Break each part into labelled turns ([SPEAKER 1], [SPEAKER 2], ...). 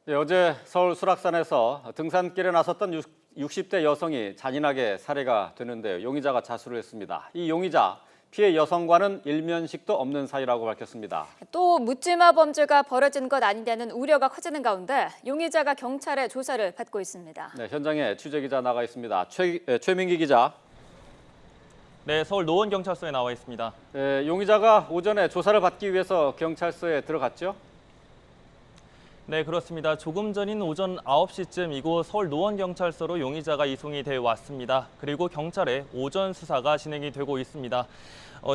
[SPEAKER 1] 네, 어제 서울 수락산에서 등산길에 나섰던 60대 여성이 잔인하게 살해가 되는데요. 용의자가 자수를 했습니다. 이 용의자, 피해 여성과는 일면식도 없는 사이라고 밝혔습니다.
[SPEAKER 2] 또 묻지마 범죄가 벌어진 것 아니냐는 우려가 커지는 가운데 용의자가 경찰의 조사를 받고 있습니다.
[SPEAKER 1] 네, 현장에 취재기자 나가 있습니다. 최민기 기자.
[SPEAKER 3] 네, 서울 노원경찰서에 나와 있습니다.
[SPEAKER 1] 네, 용의자가 오전에 조사를 받기 위해서 경찰서에 들어갔죠?
[SPEAKER 3] 네, 그렇습니다. 조금 전인 오전 9시쯤 이곳 서울 노원경찰서로 용의자가 이송이 돼 왔습니다. 그리고 경찰의 오전 수사가 진행이 되고 있습니다.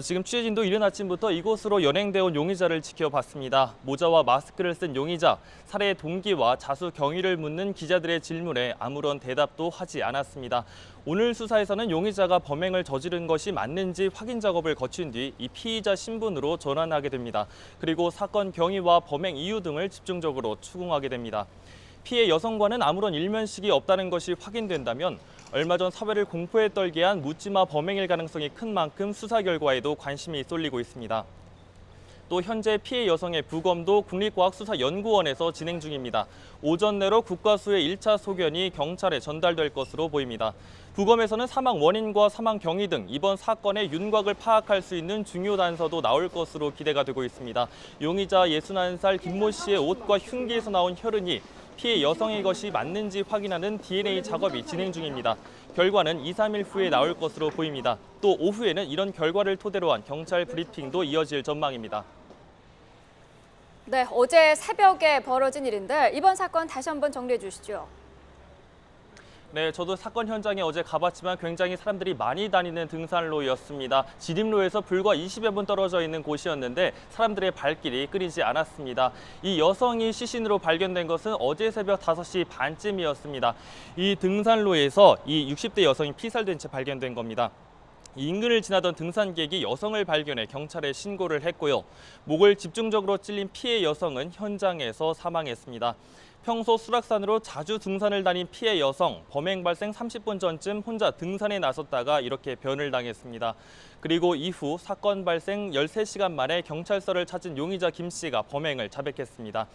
[SPEAKER 3] 지금 취재진도 이른 아침부터 이곳으로 연행돼 온 용의자를 지켜봤습니다. 모자와 마스크를 쓴 용의자, 살해 동기와 자수 경위를 묻는 기자들의 질문에 아무런 대답도 하지 않았습니다. 오늘 수사에서는 용의자가 범행을 저지른 것이 맞는지 확인 작업을 거친 뒤 이 피의자 신분으로 전환하게 됩니다. 그리고 사건 경위와 범행 이유 등을 집중적으로 추궁하게 됩니다. 피해 여성과는 아무런 일면식이 없다는 것이 확인된다면 얼마 전 사회를 공포에 떨게 한 묻지마 범행일 가능성이 큰 만큼 수사 결과에도 관심이 쏠리고 있습니다. 또 현재 피해 여성의 부검도 국립과학수사연구원에서 진행 중입니다. 오전 내로 국과수의 1차 소견이 경찰에 전달될 것으로 보입니다. 부검에서는 사망 원인과 사망 경위 등 이번 사건의 윤곽을 파악할 수 있는 중요 단서도 나올 것으로 기대가 되고 있습니다. 용의자 61살 김모 씨의 옷과 흉기에서 나온 혈흔이 피해 여성의 것이 맞는지 확인하는 DNA 작업이 진행 중입니다. 결과는 2, 3일 후에 나올 것으로 보입니다. 또 오후에는 이런 결과를 토대로 한 경찰 브리핑도 이어질 전망입니다.
[SPEAKER 2] 네, 어제 새벽에 벌어진 일인데 이번 사건 다시 한번 정리해 주시죠.
[SPEAKER 3] 네, 저도 사건 현장에 어제 가봤지만 굉장히 사람들이 많이 다니는 등산로였습니다. 지림로에서 불과 20여 분 떨어져 있는 곳이었는데 사람들의 발길이 끊이지 않았습니다. 이 여성이 시신으로 발견된 것은 어제 새벽 5시 반쯤이었습니다. 이 등산로에서 이 60대 여성이 피살된 채 발견된 겁니다. 이 인근을 지나던 등산객이 여성을 발견해 경찰에 신고를 했고요. 목을 집중적으로 찔린 피해 여성은 현장에서 사망했습니다. 평소 수락산으로 자주 등산을 다닌 피해 여성, 범행 발생 30분 전쯤 혼자 등산에 나섰다가 이렇게 변을 당했습니다. 그리고 이후 사건 발생 13시간 만에 경찰서를 찾은 용의자 김 씨가 범행을 자백했습니다.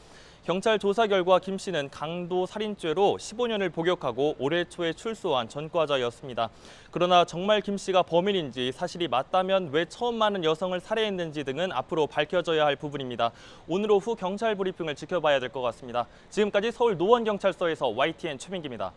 [SPEAKER 3] 경찰 조사 결과 김 씨는 강도 살인죄로 15년을 복역하고 올해 초에 출소한 전과자였습니다. 그러나 정말 김 씨가 범인인지, 사실이 맞다면 왜 처음 많은 여성을 살해했는지 등은 앞으로 밝혀져야 할 부분입니다. 오늘 오후 경찰 브리핑을 지켜봐야 될 것 같습니다. 지금까지 서울 노원경찰서에서 YTN 최민기입니다.